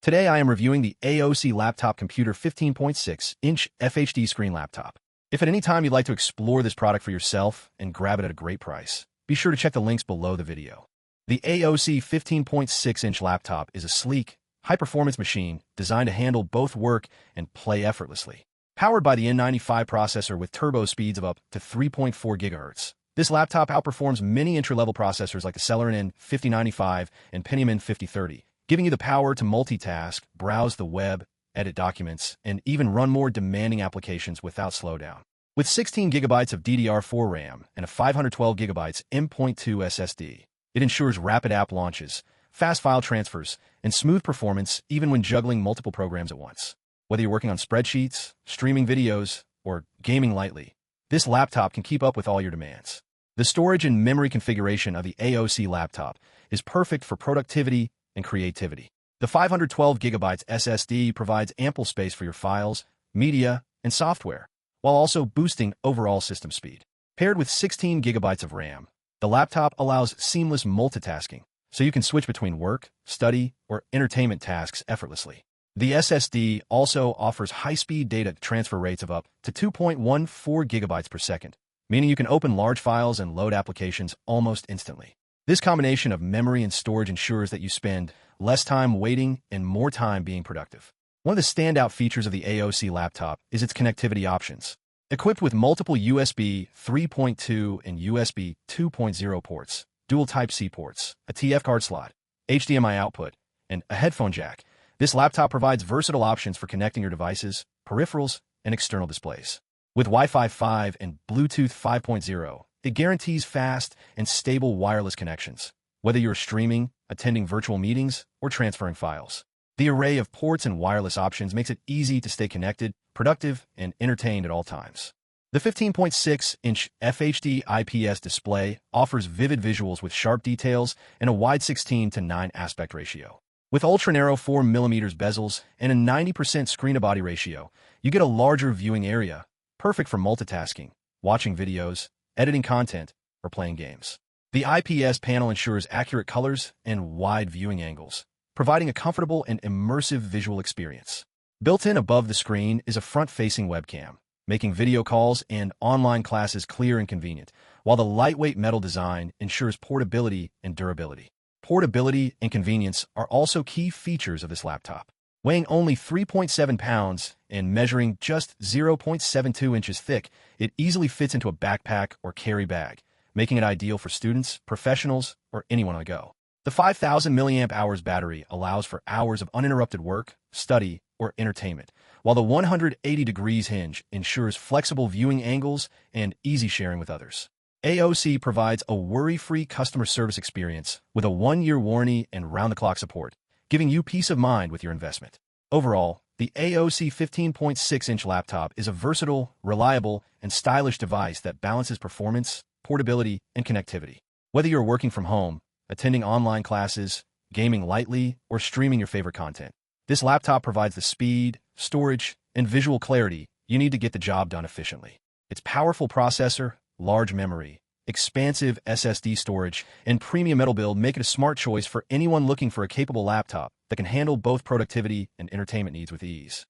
Today I am reviewing the AOC Laptop Computer 15.6-inch FHD screen laptop. If at any time you'd like to explore this product for yourself and grab it at a great price, be sure to check the links below the video. The AOC 15.6-inch laptop is a sleek, high-performance machine designed to handle both work and play effortlessly. Powered by the N95 processor with turbo speeds of up to 3.4 GHz, this laptop outperforms many entry-level processors like the Celeron N5095 and Pentium N5030, giving you the power to multitask, browse the web, edit documents, and even run more demanding applications without slowdown. With 16 GB of DDR4 RAM and a 512GB M.2 SSD, it ensures rapid app launches, fast file transfers, and smooth performance even when juggling multiple programs at once. Whether you're working on spreadsheets, streaming videos, or gaming lightly, this laptop can keep up with all your demands. The storage and memory configuration of the AOC laptop is perfect for productivity and creativity. The 512GB SSD provides ample space for your files, media, and software, while also boosting overall system speed. Paired with 16 GB of RAM, the laptop allows seamless multitasking, so you can switch between work, study, or entertainment tasks effortlessly. The SSD also offers high-speed data transfer rates of up to 2.14 GB per second, meaning you can open large files and load applications almost instantly. This combination of memory and storage ensures that you spend less time waiting and more time being productive. One of the standout features of the AOC laptop is its connectivity options. Equipped with multiple USB 3.2 and USB 2.0 ports, dual Type-C ports, a TF card slot, HDMI output, and a headphone jack, this laptop provides versatile options for connecting your devices, peripherals, and external displays. With Wi-Fi 5 and Bluetooth 5.0, it guarantees fast and stable wireless connections, whether you're streaming, attending virtual meetings, or transferring files. The array of ports and wireless options makes it easy to stay connected, productive, and entertained at all times. The 15.6-inch FHD IPS display offers vivid visuals with sharp details and a wide 16:9 aspect ratio. With ultra-narrow 4mm bezels and a 90% screen-to-body ratio, you get a larger viewing area, perfect for multitasking, watching videos, editing content, or playing games. The IPS panel ensures accurate colors and wide viewing angles, providing a comfortable and immersive visual experience. Built in above the screen is a front-facing webcam, making video calls and online classes clear and convenient, while the lightweight metal design ensures portability and durability. Portability and convenience are also key features of this laptop. Weighing only 3.7 pounds and measuring just 0.72 inches thick, it easily fits into a backpack or carry bag, making it ideal for students, professionals, or anyone on the go. The 5,000 mAh battery allows for hours of uninterrupted work, study, or entertainment, while the 180 degrees hinge ensures flexible viewing angles and easy sharing with others. AOC provides a worry-free customer service experience with a 1-year warranty and round-the-clock support, giving you peace of mind with your investment. Overall, the AOC 15.6-inch laptop is a versatile, reliable, and stylish device that balances performance, portability, and connectivity. Whether you're working from home, attending online classes, gaming lightly, or streaming your favorite content, this laptop provides the speed, storage, and visual clarity you need to get the job done efficiently. Its powerful processor, large memory, expansive SSD storage, and premium metal build make it a smart choice for anyone looking for a capable laptop that can handle both productivity and entertainment needs with ease.